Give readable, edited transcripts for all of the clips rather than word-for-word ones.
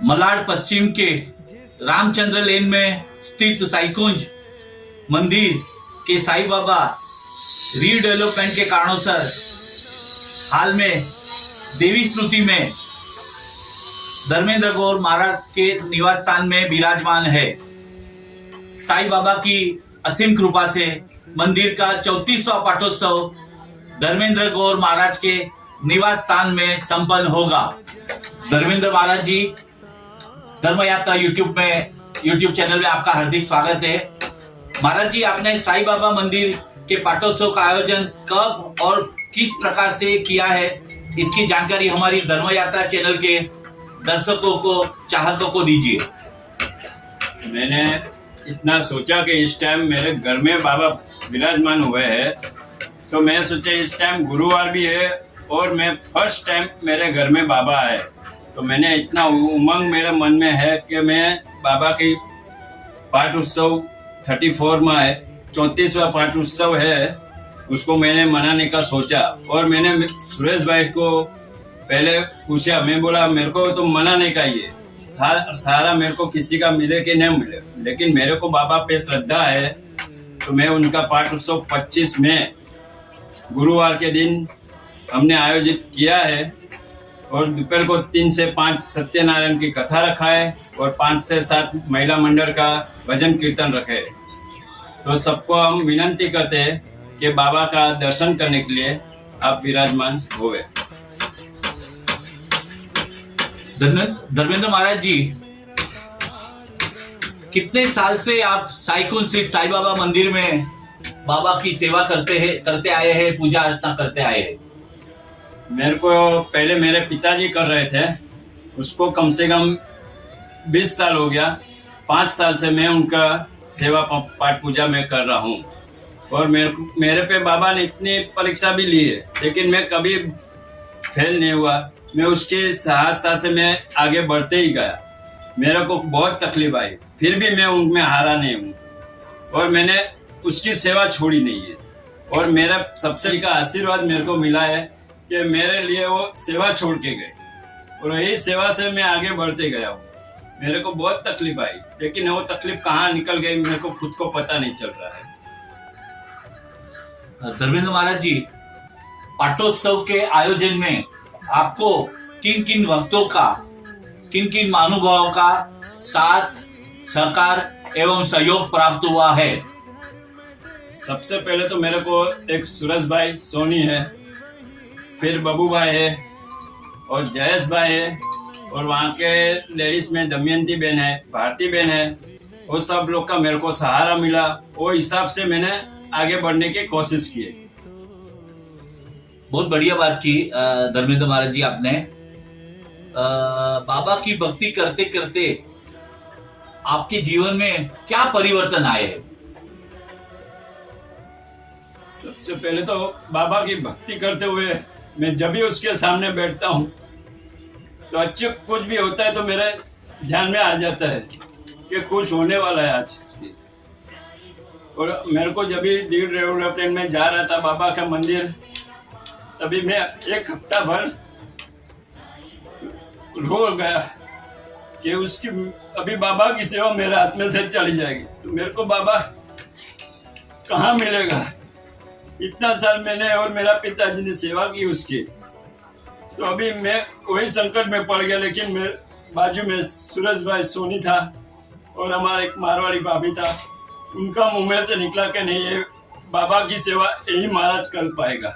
मलाड पश्चिम के रामचंद्र लेन में स्थित साईकुंज मंदिर के साईं बाबा रीडेवलपमेंट के कारणों हाल में देवी स्तुति में धर्मेंद्र गौर महाराज के निवास स्थान में विराजमान है। साईं बाबा की असीम कृपा से मंदिर का 34वां पाठोत्सव धर्मेंद्र गौर महाराज के निवास स्थान में संपन्न होगा। धर्मेंद्र महाराज जी धर्म यात्रा यूट्यूब चैनल में आपका हार्दिक स्वागत है। महाराज जी, आपने साईं बाबा मंदिर के पाठोत्सव का आयोजन कब और किस प्रकार से किया है, इसकी जानकारी हमारी धर्म यात्रा चैनल के दर्शकों को, चाहतों को दीजिए। मैंने इतना सोचा कि इस टाइम मेरे घर में बाबा विराजमान हुए हैं, तो मैं सोचा इस टाइम गुरुवार भी है और मैं फर्स्ट टाइम मेरे घर में बाबा है, तो मैंने इतना उमंग मेरे मन में है कि मैं बाबा की पाठ उत्सव 34 में है, 34वां पाठ उत्सव है, उसको मैंने मनाने का सोचा। और मैंने सुरेश भाई को पहले पूछा, मैं बोला मेरे को तो मनाने का ही है, सारा मेरे को किसी का मिले कि नहीं मिले, लेकिन मेरे को बाबा पे श्रद्धा है, तो मैं उनका पाठ उत्सव 25 में गुरुवार के दिन हमने आयोजित किया है। और दोपहर को 3 से 5 सत्यनारायण की कथा रखा है और 5 से 7 महिला मंडल का भजन कीर्तन रखे। तो सबको हम विनंती करते हैं कि बाबा का दर्शन करने के लिए आप विराजमान होवे। धर्मेंद्र महाराज जी, कितने साल से आप साईकुंज स्थित साईं बाबा मंदिर में बाबा की सेवा करते आए हैं, पूजा अर्चना करते आए हैं? मेरे को पहले मेरे पिताजी कर रहे थे, उसको कम से कम 20 साल हो गया। 5 साल से मैं उनका सेवा पाठ पूजा में कर रहा हूँ। और मेरे पे बाबा ने इतनी परीक्षा भी ली है, लेकिन मैं कभी फेल नहीं हुआ। मैं उसकी सहजता से मैं आगे बढ़ते ही गया। मेरे को बहुत तकलीफ आई, फिर भी मैं उनमें हारा नहीं हूँ और मैंने उसकी सेवा छोड़ी नहीं है। और मेरा सबसे का आशीर्वाद मेरे को मिला है कि मेरे लिए वो सेवा छोड़ के गए और यही सेवा से मैं आगे बढ़ते गया हूँ। मेरे को बहुत तकलीफ आई, लेकिन वो तकलीफ कहाँ निकल गई मेरे को खुद को पता नहीं चल रहा है। धर्मेंद्र महाराज जी, पाठोत्सव के आयोजन में आपको किन किन भक्तों का, किन किन महानुभावों का साथ, सहकार एवं सहयोग प्राप्त हुआ है? सबसे पहले तो मेरे को एक सुरेश भाई सोनी है, फिर बबू भाई है और जयेश भाई है, और वहाँ के लेडीज में दमयंती बहन है, भारती बहन है। वो सब लोग का मेरे को सहारा मिला, वो हिसाब से मैंने आगे बढ़ने की कोशिश की। बहुत बढ़िया बात की धर्मेंद्र महाराज जी आपने। बाबा की भक्ति करते करते आपके जीवन में क्या परिवर्तन आए हैं? सबसे पहले तो बाबा की भक्ति करते हुए मैं जब भी उसके सामने बैठता हूँ तो अच्छे कुछ भी होता है तो मेरे ध्यान में आ जाता है कि कुछ होने वाला है आज। और मेरे को जब भी लीड डेवलपमेंट में जा रहा था बाबा का मंदिर, तभी मैं 1 हफ्ता भर रो गया कि उसकी अभी बाबा की सेवा मेरे हाथ में से चली जाएगी तो मेरे को बाबा कहाँ मिलेगा। इतना साल मैंने और मेरा पिताजी ने सेवा की उसकी, तो अभी मैं वही संकट में पड़ गया। लेकिन मेरे बाजू में सूरज भाई सोनी था और हमारा एक मारवाड़ी भाभी था, उनका मुंह में से निकला कि नहीं, ये बाबा की सेवा यही महाराज कर पाएगा।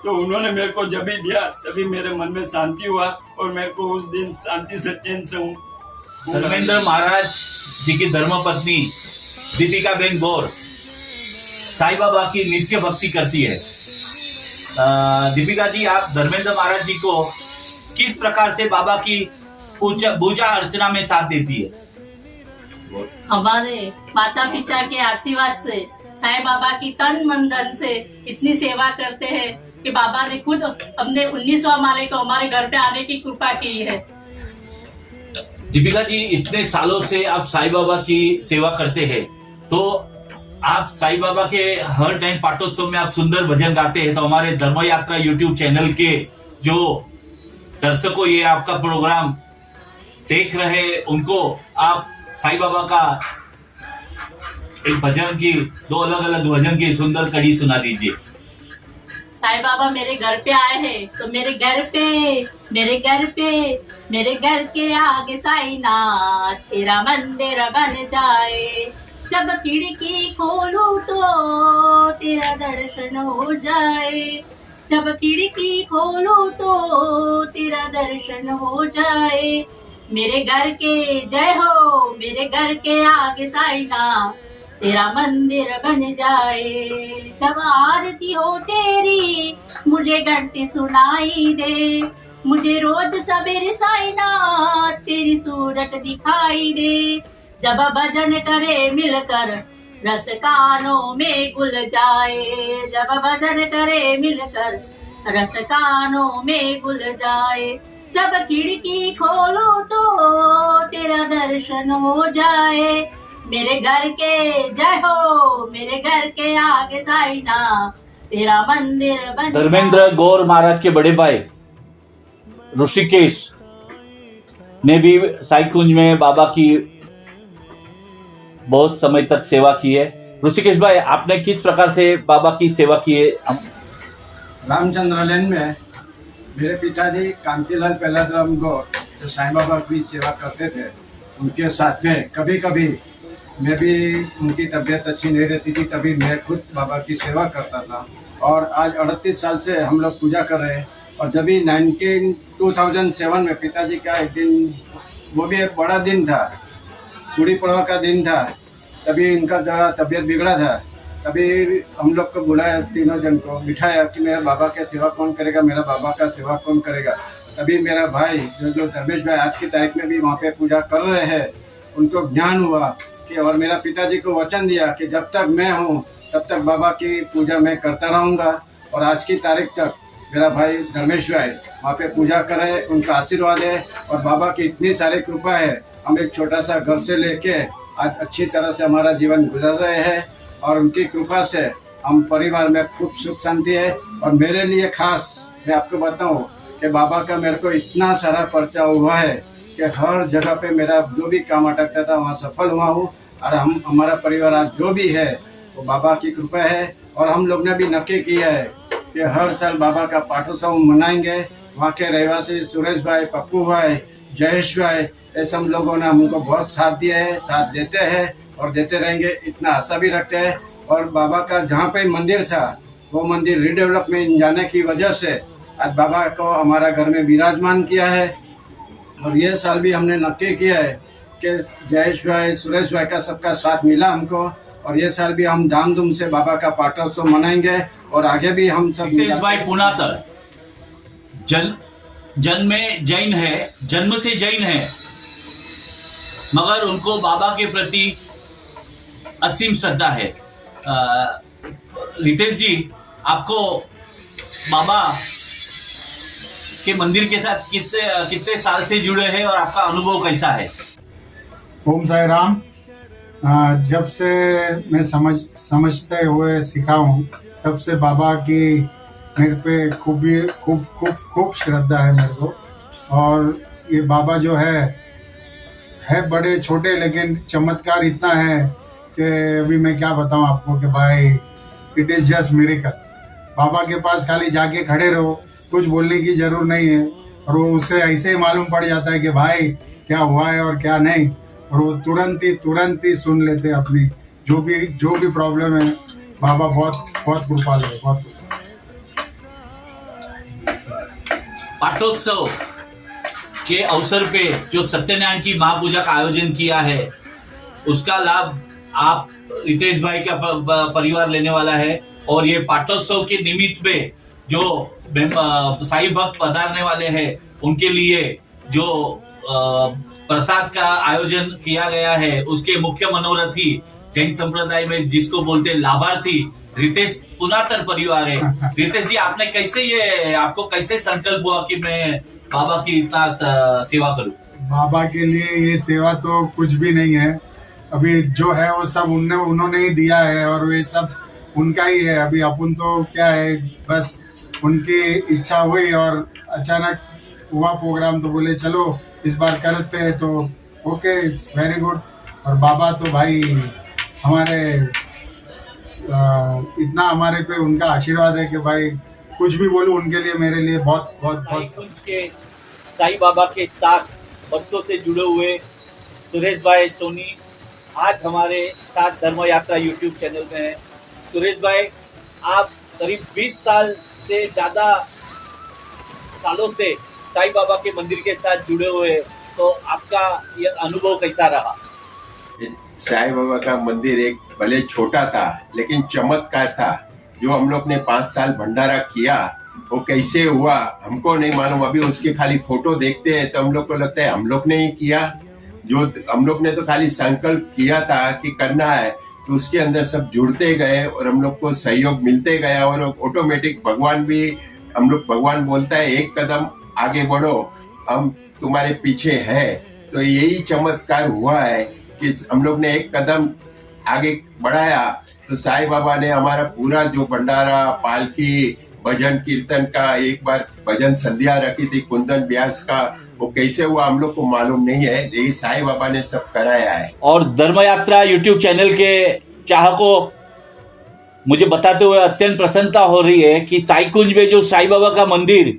तो उन्होंने मेरे को जब भी दिया तभी मेरे मन में शांति हुआ और मेरे को उस दिन शांति से चैन से हूँ। धर्मेंद्र महाराज जी की धर्मपत्नी दीपिका बेन गौर साईं बाबा की नित्य भक्ति करती है। दीपिका जी, आप धर्मेंद्र महाराज जी को किस प्रकार से बाबा की पूजा अर्चना में साथ देती है? हमारे माता पिता के आशीर्वाद से, साईं बाबा की तन मन धन से इतनी सेवा करते हैं कि बाबा ने खुद अपने 19वां माले को हमारे घर पे आने की कृपा की है। दीपिका जी, इतने सालों से आप साईं बाबा की सेवा करते हैं, तो आप साईं बाबा के हर टाइम पाठोत्सव में आप सुंदर भजन गाते हैं, तो हमारे धर्म यात्रा यूट्यूब चैनल के जो दर्शकों ये आपका प्रोग्राम देख रहे हैं, उनको आप साईं बाबा का एक भजन की, 2 अलग अलग भजन की सुंदर कड़ी सुना दीजिए। साईं बाबा मेरे घर पे आए हैं, तो मेरे घर के आगे साईनाथ तेरा मंदिर बन जाए। जब खिड़की खोलूं तो तेरा दर्शन हो जाए। जब खिड़की खोलूं तो तेरा दर्शन हो जाए। मेरे घर के जय हो, मेरे घर के आगे साईनाथ तेरा मंदिर बन जाए। जब आरती हो तेरी मुझे घंटी सुनाई दे। मुझे रोज सवेरे साईनाथ तेरी सूरत दिखाई दे। जब भजन करे मिलकर रस कानों में घुल जाए। जब भजन करे मिलकर रस कानों में घुल जाए। जब खिड़की खोलो तो तेरा दर्शन हो जाए। मेरे घर के जय हो, मेरे घर के आगे साईनाथ तेरा मंदिर बन जाए। धर्मेंद्र गौर महाराज के बड़े भाई ऋषिकेश ने भी साईं कुंज में बाबा की बहुत समय तक सेवा की है। ऋषिकेश भाई, आपने किस प्रकार से बाबा की सेवा की है? रामचंद्र लेन में मेरे पिताजी कांतिलाल पेलाराम गौर जो साईं बाबा की सेवा करते थे, उनके साथ में कभी कभी मैं भी, उनकी तबीयत अच्छी नहीं रहती थी, तभी मैं खुद बाबा की सेवा करता था। और आज 38 साल से हम लोग पूजा कर रहे हैं। और जब भी 2007 में पिताजी का एक दिन, वो भी एक बड़ा दिन था, गुड़ी पड़वा का दिन था, तभी इनका ज़रा तबीयत बिगड़ा था। तभी हम लोग को बुलाया, तीनों जन को बिठाया कि मेरा बाबा का सेवा कौन करेगा, मेरा बाबा का सेवा कौन करेगा। तभी मेरा भाई जो धर्मेश भाई आज की तारीख में भी वहाँ पे पूजा कर रहे हैं, उनको ज्ञान हुआ कि, और मेरा पिताजी को वचन दिया कि जब तक मैं हूँ तब तक बाबा की पूजा मैं करता रहूँगा। और आज की तारीख तक मेरा भाई धर्मेश भाई वहाँ पे पूजा करे, उनका आशीर्वाद है और बाबा की इतनी सारी कृपा है। हम एक छोटा सा घर से लेके आज अच्छी तरह से हमारा जीवन गुजर रहे हैं और उनकी कृपा से हम परिवार में खूब सुख शांति है। और मेरे लिए खास मैं आपको बताऊं कि बाबा का मेरे को इतना सारा पर्चा हुआ है कि हर जगह पे मेरा जो भी काम अटकता था वहाँ सफल हुआ हूँ। और हमारा परिवार आज जो भी है वो बाबा की कृपा है। और हम लोग ने भी नक्की किया है कि हर साल बाबा का पाठोत्सव मनाएंगे। वहाँ के रहवासी सुरेश भाई, पप्पू भाई, जयेश भाई, ये सब लोगों ने हमको बहुत साथ दिया है, साथ देते हैं और देते रहेंगे, इतना आशा भी रखते हैं। और बाबा का जहाँ पे मंदिर था वो मंदिर रीडेवलपमेंट जाने की वजह से आज बाबा को हमारा घर में विराजमान किया है। और ये साल भी हमने नक्की किया है कि जयेश भाई, सुरेश भाई का सबका साथ मिला हमको। और ये साल भी हम धामधूम से बाबा का पाठोत्सव मनाएंगे और आगे भी हम सब। भाई पुनातर जन्म में जैन है, जन्म से जैन है, मगर उनको बाबा के प्रति असीम श्रद्धा है। रितेश जी, आपको बाबा के मंदिर के साथ कितने साल से जुड़े हैं और आपका अनुभव कैसा है? ओम साई राम। जब से मैं समझते हुए सीखा हूँ तब से बाबा की मेरे पे खूब श्रद्धा है मेरे को। और ये बाबा जो है बड़े छोटे, लेकिन चमत्कार इतना है कि अभी मैं क्या बताऊँ आपको कि भाई इट इज़ जस्ट मिरेकल। बाबा के पास खाली जाके खड़े रहो, कुछ बोलने की जरूर नहीं है, और वो उसे ऐसे ही मालूम पड़ जाता है कि भाई क्या हुआ है और क्या नहीं। और वो तुरंत ही सुन लेते अपनी जो भी प्रॉब्लम है। बाबा बहुत कृपालु है, बहुत। पाठोत्सव के अवसर पे जो सत्यनारायण की महापूजा का आयोजन किया है, उसका लाभ आप रितेश भाई का परिवार लेने वाला है। और ये पाठोत्सव के निमित्त पे जो साईं भक्त पधारने वाले हैं उनके लिए जो प्रसाद का आयोजन किया गया है, उसके मुख्य मनोरथी जैन संप्रदाय में जिसको बोलते हैं लाभार्थी रितेश पुनातर परिवार है। रितेश जी, आपने आपको कैसे संकल्प हुआ कि मैं बाबा की इतना सेवा करूं? बाबा के लिए ये सेवा तो कुछ भी नहीं है। अभी जो है वो सब उन्होंने ही दिया है और वे सब उनका ही है। अभी अपन तो क्या है, बस उनकी इच्छा हुई और अचानक हुआ प्रोग्राम तो बोले चलो इस बार करते हैं, तो ओके, इट्स वेरी गुड। और बाबा तो भाई हमारे इतना हमारे पे उनका आशीर्वाद है कि भाई कुछ भी बोलूं उनके लिए, मेरे लिए बहुत बहुत बहुत। साईकुंज के साईं बाबा के साथ बच्चों से जुड़े हुए सुरेश भाई सोनी आज हमारे साथ धर्म यात्रा यूट्यूब चैनल में है। सुरेश भाई, आप करीब 20 साल से ज़्यादा सालों से साईं बाबा के मंदिर के साथ जुड़े हुए हैं, तो आपका ये अनुभव कैसा रहा? साईं बाबा का मंदिर एक भले छोटा था लेकिन चमत्कार था। जो हम लोग ने 5 साल भंडारा किया वो कैसे हुआ हमको नहीं मालूम। अभी उसके खाली फोटो देखते हैं तो हम लोग को लगता है हम लोग ने ही किया। जो हम लोग ने तो खाली संकल्प किया था कि करना है, तो उसके अंदर सब जुड़ते गए और हम लोग को सहयोग मिलते गया और ऑटोमेटिक भगवान बोलता है एक कदम आगे बढ़ो, हम तुम्हारे पीछे है। तो यही चमत्कार हुआ है कि हम लोग ने एक कदम आगे बढ़ाया तो साईं बाबा ने हमारा पूरा जो भंडारा, पालकी, भजन कीर्तन का, एक बार भजन संध्या रखी थी कुंदन व्यास का, वो कैसे हुआ हम लोग को मालूम नहीं है, लेकिन साईं बाबा ने सब कराया है। और धर्म यात्रा यूट्यूब चैनल के चाहकों मुझे बताते हुए अत्यंत प्रसन्नता हो रही है कि साईकुंज में जो साईं बाबा का मंदिर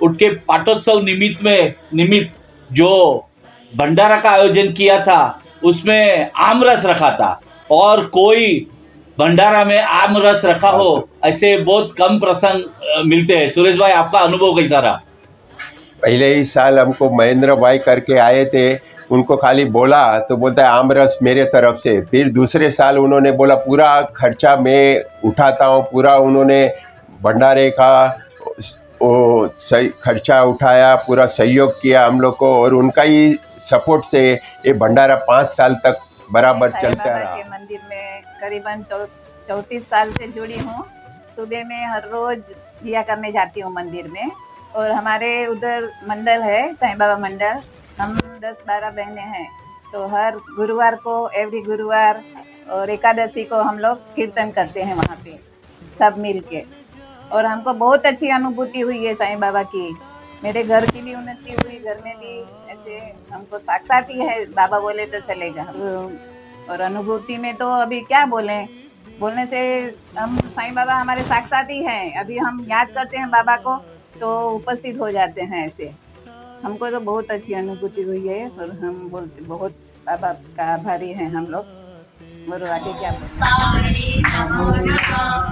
उनके पाटोत्सव निमित्त जो भंडारा का आयोजन किया था उसमें आम रस रखा था, और कोई भंडारा में आम रस रखा हो ऐसे बहुत कम प्रसंग मिलते हैं। सुरेश भाई, आपका अनुभव कैसा रहा? पहले ही साल हमको महेंद्र भाई करके आए थे, उनको खाली बोला तो बोलता है आम रस मेरे तरफ से। फिर दूसरे साल उन्होंने बोला पूरा खर्चा मैं उठाता हूँ, पूरा उन्होंने भंडारे का वो खर्चा उठाया, पूरा सहयोग किया हम लोग को, और उनका ही सपोर्ट से ये भंडारा 5 साल तक बराबर चलता रहा। के मंदिर में करीबन 34 साल से जुड़ी हूँ। सुबह में हर रोज दिया करने जाती हूँ मंदिर में, और हमारे उधर मंडल है साईं बाबा मंडल, हम 10-12 बहनें हैं, तो हर गुरुवार को, एवरी गुरुवार और एकादशी को हम लोग कीर्तन करते हैं वहाँ पे सब मिल के, और हमको बहुत अच्छी अनुभूति हुई है साईं बाबा की। मेरे घर की भी उन्नति हुई, घर में भी ऐसे हमको साक्षात ही है, बाबा बोले तो चलेगा। और अनुभूति में तो अभी क्या बोलने से हम साईं बाबा हमारे साक्षात ही हैं। अभी हम याद करते हैं बाबा को तो उपस्थित हो जाते हैं ऐसे। हमको तो बहुत अच्छी अनुभूति हुई है और हम बोलते बहुत बाबा का आभारी हैं हम लोग। और आगे क्या नमो नमः।